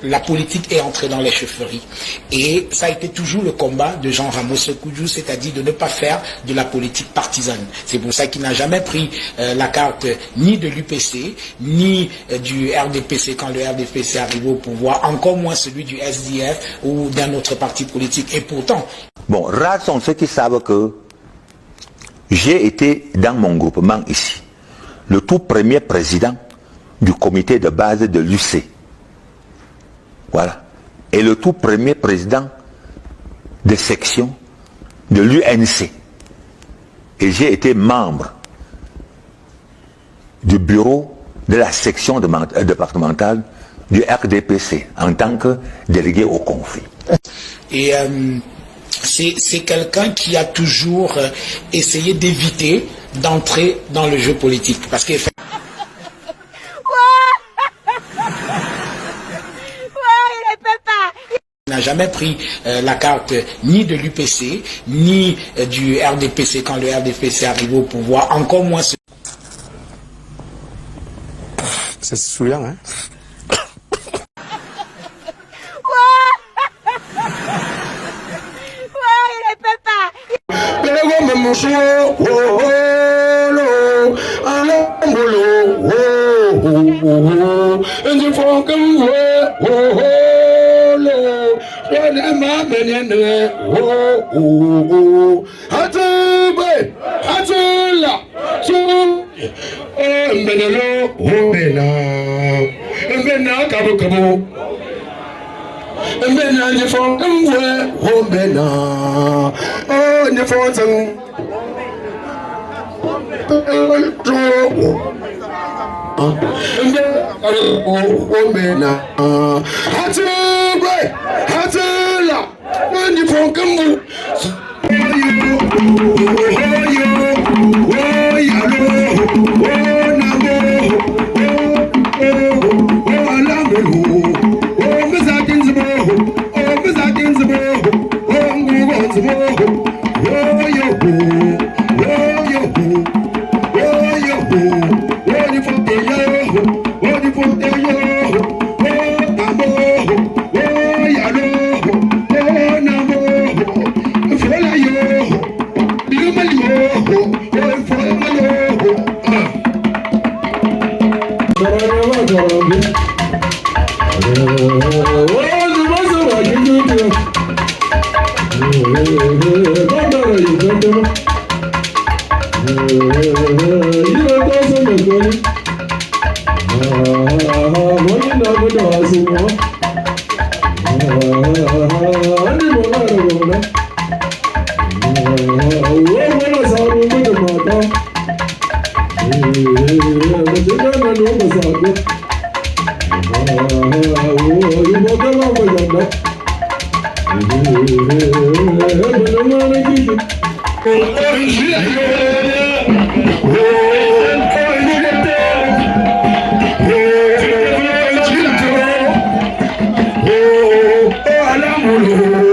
La politique est entrée dans les chefferies et ça a été toujours le combat de Jean Ramos Koudjou, c'est-à-dire de ne pas faire de la politique partisane. C'est pour ça qu'il n'a jamais pris la carte ni de l'UPC, ni du RDPC quand le RDPC est arrivé au pouvoir, encore moins celui du SDF ou d'un autre parti politique. Et pourtant... Bon, rares sont ceux qui savent que j'ai été dans mon groupement ici, le tout premier président du comité de base de l'UC. Voilà. Et le tout premier président de section de l'UNC. Et j'ai été membre du bureau de la section départementale du RDPC en tant que délégué au conflit. Et c'est quelqu'un qui a toujours essayé d'éviter d'entrer dans le jeu politique. Parce qu'il n'a jamais pris la carte ni de l'UPC, ni du RDPC quand le RDPC est arrivé au pouvoir, encore moins... C'est souillant, hein?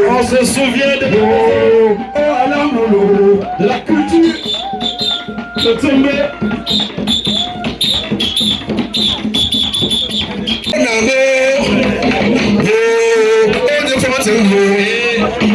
On se souvient de la culture de Tombé. On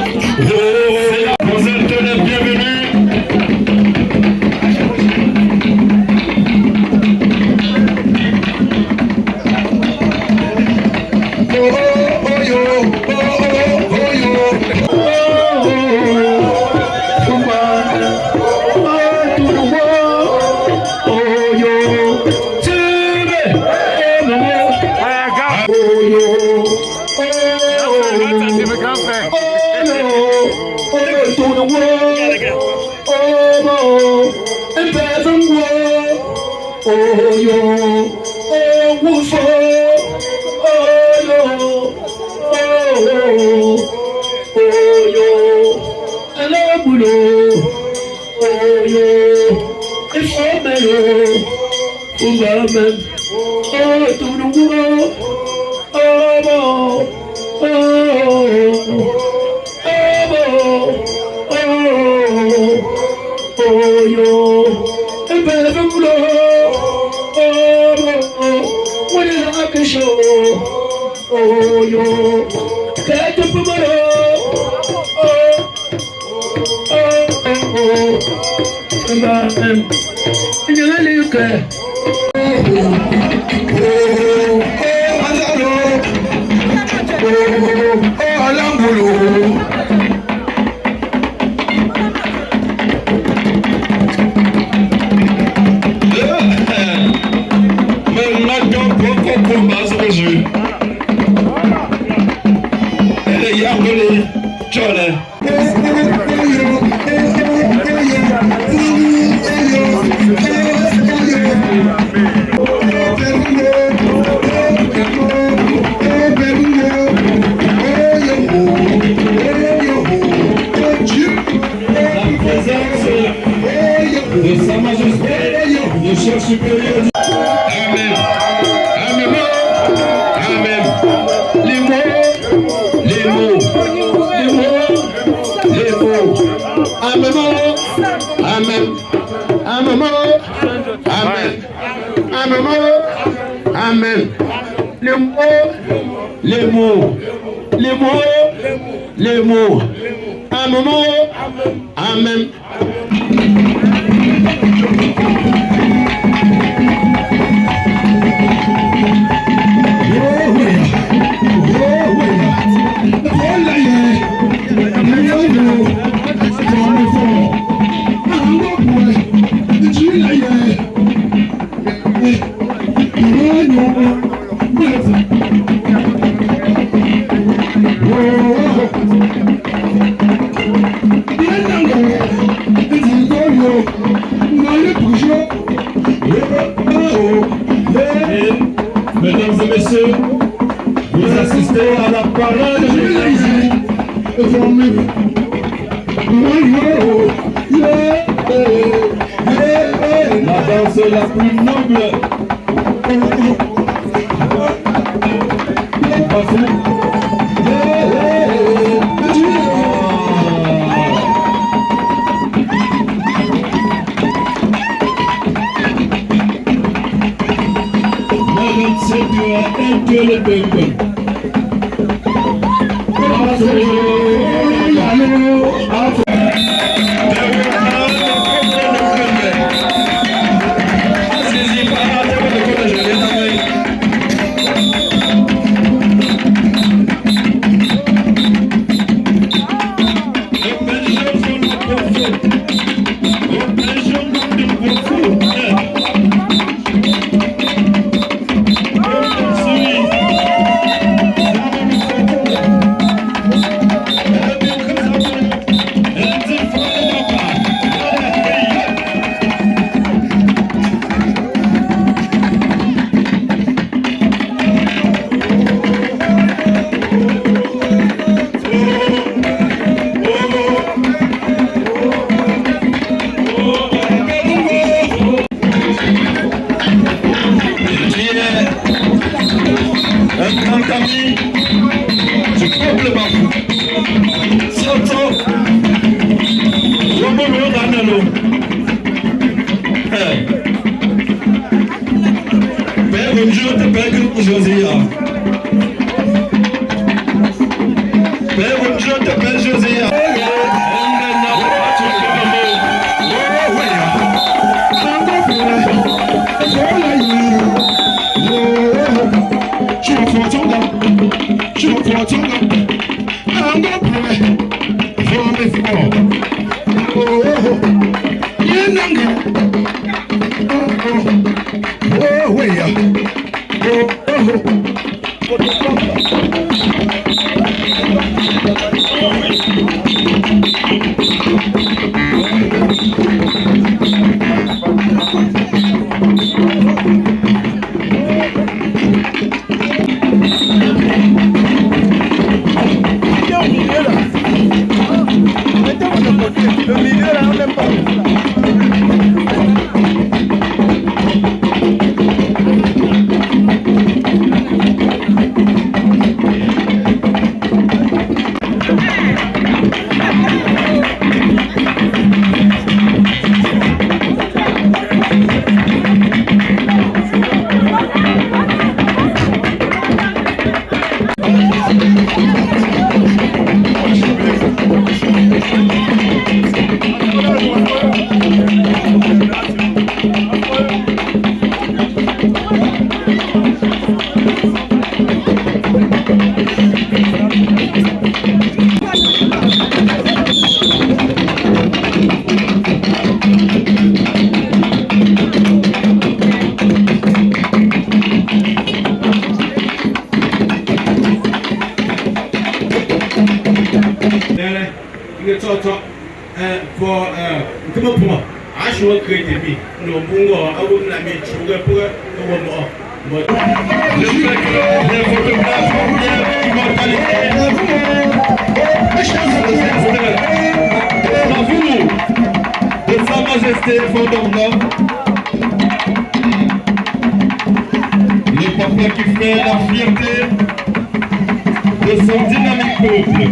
Mesdames et messieurs, vous assistez à la parade la danse la plus noble. you get talk for come up more. I should create me. No bungo, I wouldn't let me sugar pour one more. But le photographe de Sa Majesté Fondorna, le papa qui fait la fierté de son dynamique peuple.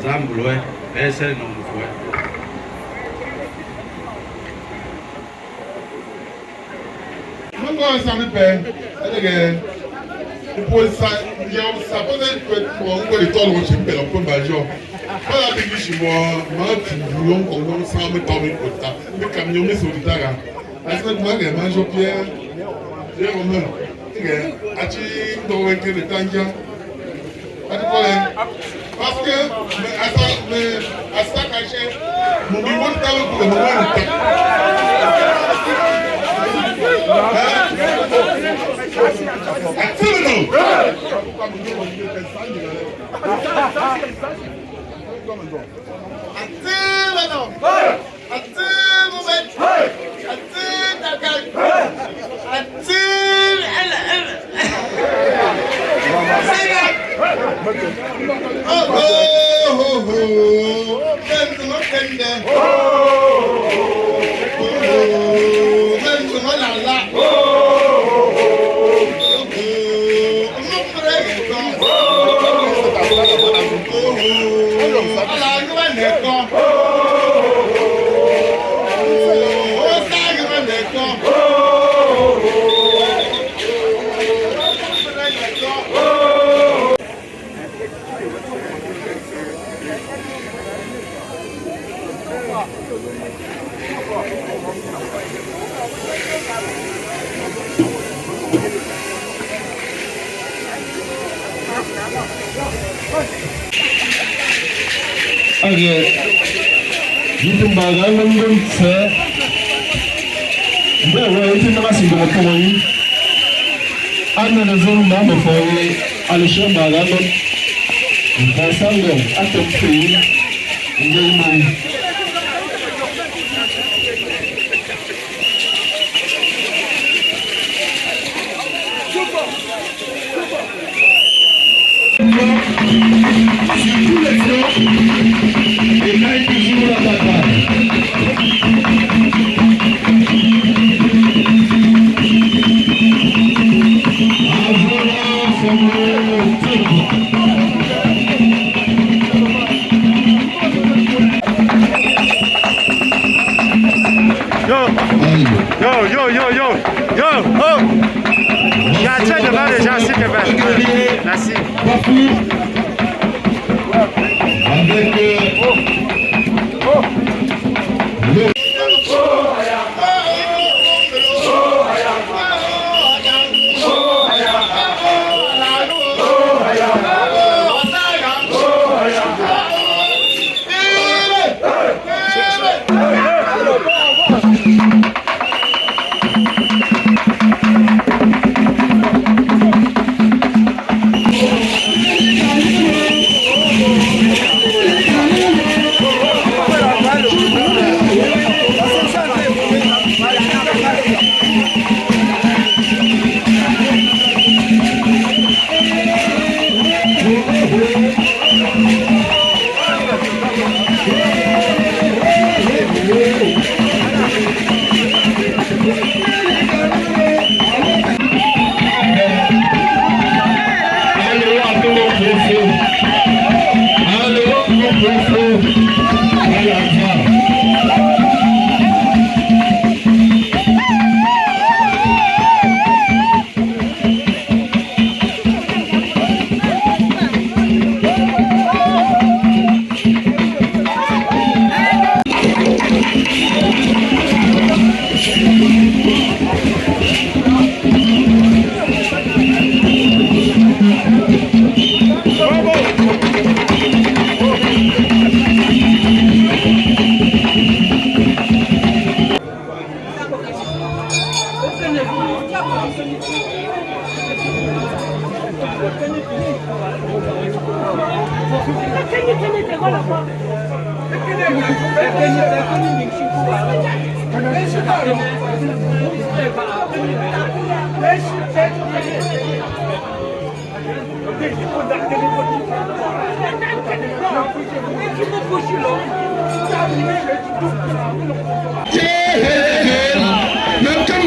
Zambuloe, ese no fue. Non, ça me paie. Pour ça, il y a ça peut-être que pour les temps où je me un peu majeur. Voilà, je dis moi, tu voulons qu'on s'en mette en écoute. Le camion est sur le terrain. Est-ce que moi, les majeurs Pierre, j'ai remis. As-tu donc été le tangier? Parce que, à ça caché, mon niveau de talent pour le moment est oh, oh, oh, oh. Oke, itu bagan lembut se. Bawa itu nama sih bawa koi. Anda nazar nama koi, alishan bagan lembut. Pasal dong, atau free, jadi mana? Sur tous les fronts, et gagne toujours la bataille. Avant son oh! Il y a un train devant les gens, s'il te plaît. Merci.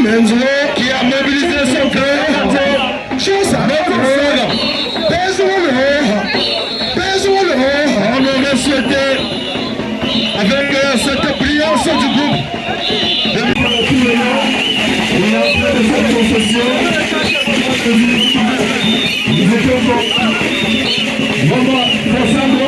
Avec qui a mobilisé son cœur, chose avec le frère, on aurait souhaité, avec cette brillance du groupe, il a fait de cette concession, nous étions vraiment ensemble.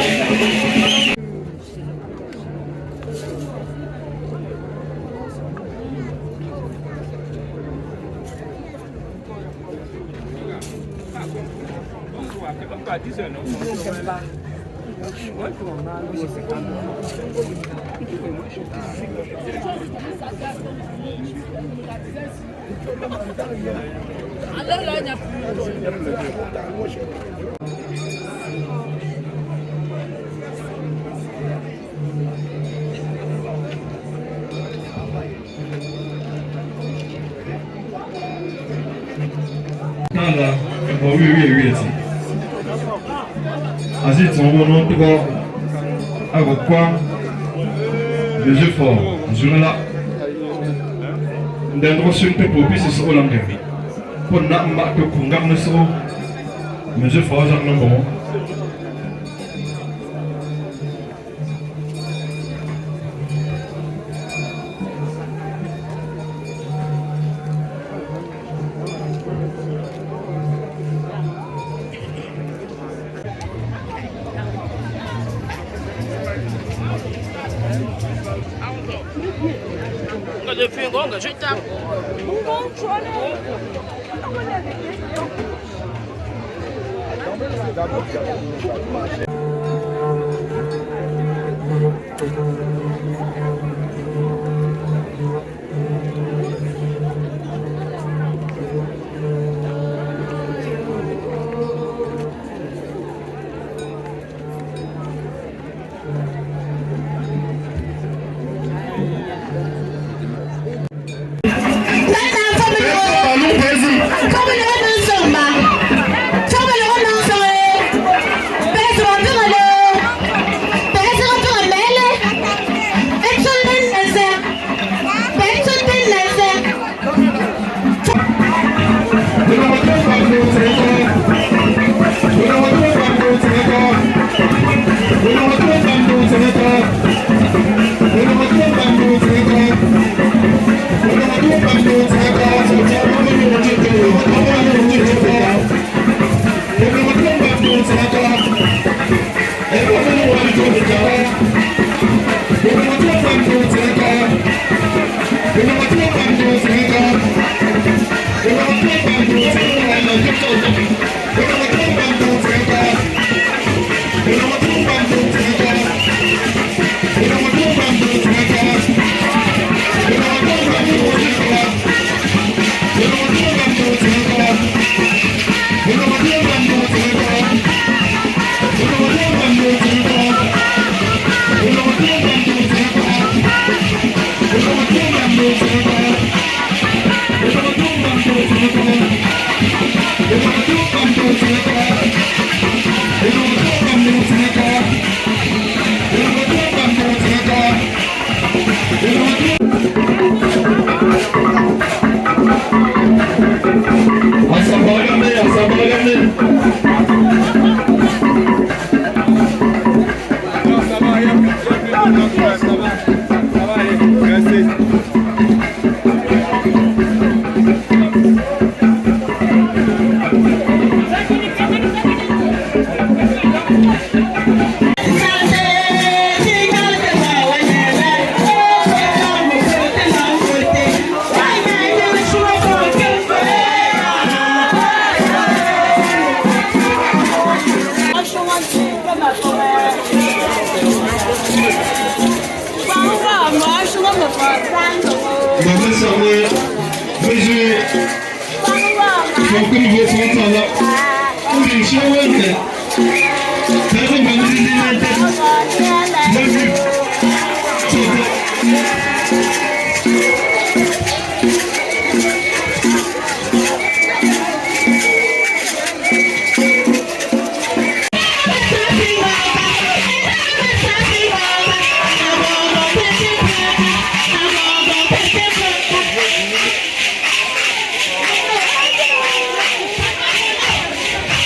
Ainsi, son nom de avec quoi les jeux forts, je là. D'un sur le popis, c'est sur l'anglais. Pour n'a pas que pour garder ça, mais je forts, j'en ai bon.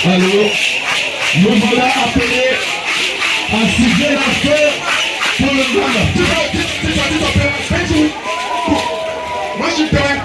Alors, nous voilà appelés à cibler la feu pour le Ghana. Moi, je suis prêt.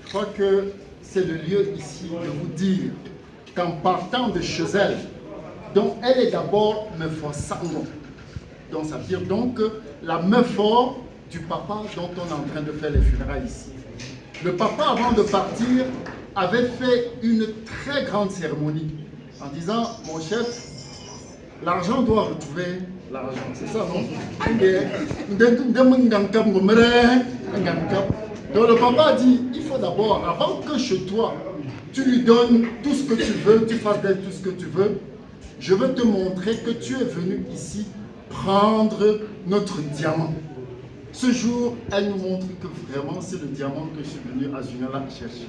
Je crois que c'est le lieu ici de vous dire qu'en partant de chez elle, donc elle est d'abord Mefosango. Donc ça veut dire donc la Mefor du papa dont on est en train de faire les funérailles ici. Le papa, avant de partir, avait fait une très grande cérémonie en disant, mon chef, l'argent doit retrouver l'argent. C'est ça, non? Donc le papa a dit, il faut d'abord, avant que chez toi, tu lui donnes tout ce que tu veux, tu fasses d'elle tout ce que tu veux, je veux te montrer que tu es venu ici prendre notre diamant. Ce jour, elle nous montre que vraiment c'est le diamant que je suis venu à Junala chercher.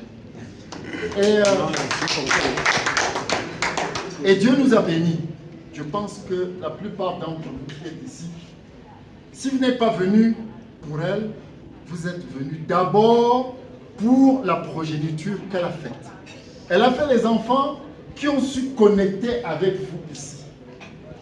Et Dieu nous a bénis. Je pense que la plupart d'entre vous qui êtes ici, si vous n'êtes pas venus pour elle, vous êtes venus d'abord pour la progéniture qu'elle a faite. Elle a fait les enfants qui ont su connecter avec vous ici.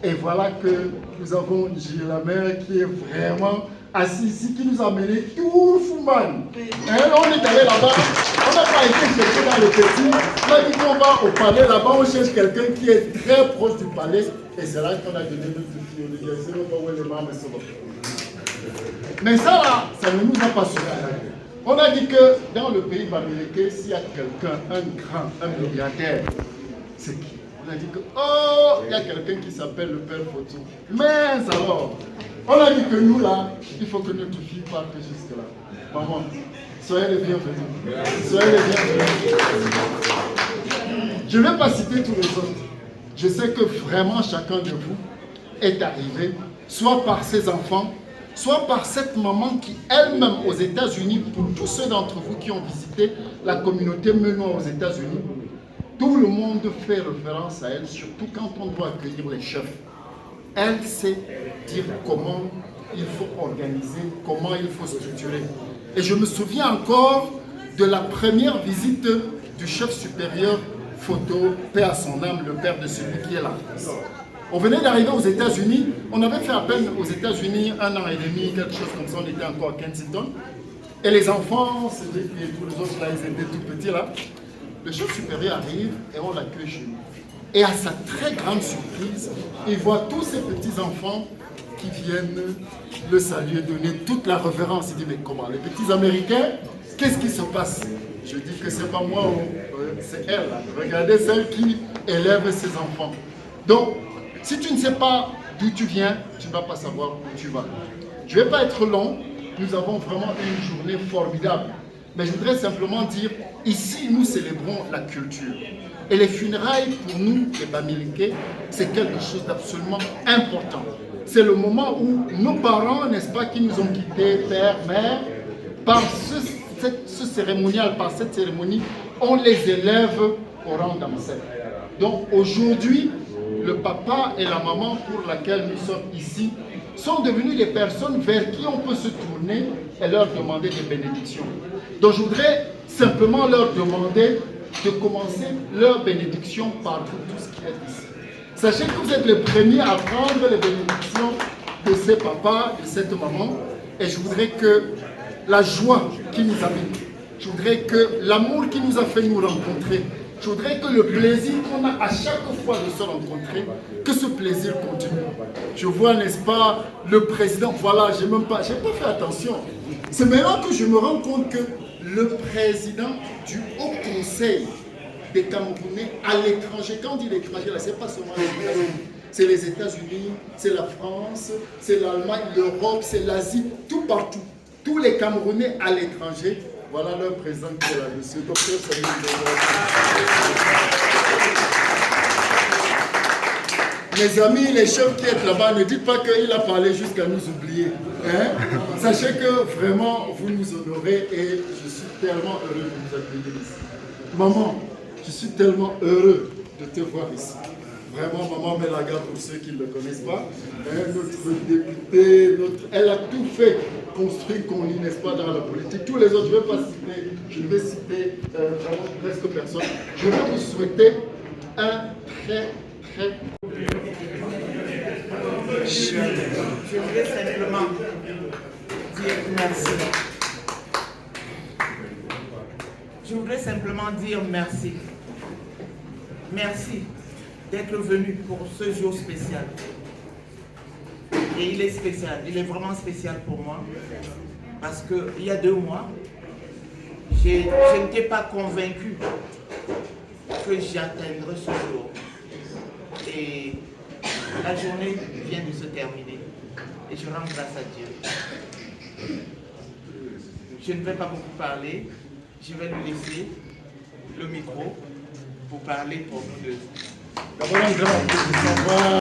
Et voilà que nous avons Gilles la mère qui est vraiment assis ici, qui nous a mené tout le Fumban. On est allé là-bas, on n'a pas été chercher dans le petit. On a dit qu'on va au palais là-bas, on cherche quelqu'un qui est très proche du palais. Et c'est là qu'on a donné notre fille au Niger. C'est pas où les mamans sont. Mais ça là, ça ne nous a pas suffi. On a dit que dans le pays bamileke, s'il y a quelqu'un, un grand, un milliardaire, c'est qui? On a dit que, oh, il y a quelqu'un qui s'appelle le père Fotou. Mais alors, on a dit que nous là, il faut que notre fille parte jusque-là. Maman, soyez les bienvenus. Soyez les bienvenus. Je ne vais pas citer tous les autres. Je sais que vraiment chacun de vous est arrivé, soit par ses enfants, soit par cette maman qui elle-même aux États-Unis, pour tous ceux d'entre vous qui ont visité la communauté Menois aux États-Unis, tout le monde fait référence à elle, surtout quand on doit accueillir les chefs. Elle sait dire comment il faut organiser, comment il faut structurer. Et je me souviens encore de la première visite du chef supérieur Photo, paix à son âme, le père de celui qui est là. On venait d'arriver aux États-Unis, on avait fait à peine aux États-Unis 1 an et demi, quelque chose comme ça, on était encore à Kensington. Et les enfants, c'était tous les autres là, ils étaient tout petits là. Le chef supérieur arrive et on l'accueille chez nous. Et à sa très grande surprise, il voit tous ces petits-enfants qui viennent le saluer, donner toute la révérence. Il dit, mais comment? Les petits Américains, qu'est-ce qui se passe? Je dis que c'est pas moi, c'est elle. Regardez celle qui élève ses enfants. Donc, si tu ne sais pas d'où tu viens, tu ne vas pas savoir où tu vas. Je ne vais pas être long. Nous avons vraiment une journée formidable. Mais je voudrais simplement dire, ici, nous célébrons la culture. Et les funérailles, pour nous, les Bamileke, c'est quelque chose d'absolument important. C'est le moment où nos parents, n'est-ce pas, qui nous ont quittés, père, mère, par ce cérémonial, par cette cérémonie, on les élève au rang d'ancêtres. Donc aujourd'hui, le papa et la maman pour laquelle nous sommes ici sont devenus des personnes vers qui on peut se tourner et leur demander des bénédictions. Donc je voudrais simplement leur demander de commencer leur bénédiction par vous tous qui êtes ici. Sachez que vous êtes les premiers à prendre les bénédictions de ces papas, de cette maman, et je voudrais que la joie qui nous habite, je voudrais que l'amour qui nous a fait nous rencontrer, je voudrais que le plaisir qu'on a à chaque fois de se rencontrer, que ce plaisir continue. Je vois, n'est-ce pas, le président, voilà, j'ai pas fait attention. C'est maintenant que je me rends compte que le président du Haut Conseil des Camerounais à l'étranger, quand on dit l'étranger, là, c'est pas seulement les États-Unis, c'est les États-Unis, c'est la France, c'est l'Allemagne, l'Europe, c'est l'Asie, tout partout. Tous les Camerounais à l'étranger, voilà leur président qui est là, monsieur Dr. Samuel. Mes amis, les chefs qui êtes là-bas, ne dites pas qu'il a parlé jusqu'à nous oublier. Hein? Sachez que vraiment, vous nous honorez et je suis tellement heureux de vous accueillir ici. Maman, je suis tellement heureux de te voir ici. Vraiment, maman Melaga, pour ceux qui ne le connaissent pas, hein, notre députée, elle a tout fait, construit Conly, n'est-ce pas, dans la politique. Tous les autres, je ne vais citer vraiment presque personne. Je vais vous souhaiter un très Je voudrais simplement dire merci. Je voudrais simplement dire merci. Merci d'être venu pour ce jour spécial. Et il est spécial, il est vraiment spécial pour moi. Parce qu'il y a 2 mois, je n'étais pas convaincu que j'atteindrais ce jour. Et la journée vient de se terminer. Et je rends grâce à Dieu. je ne vais pas beaucoup parler. Je vais lui laisser le micro pour parler pour nous deux. D'abord, un grand applaudissement.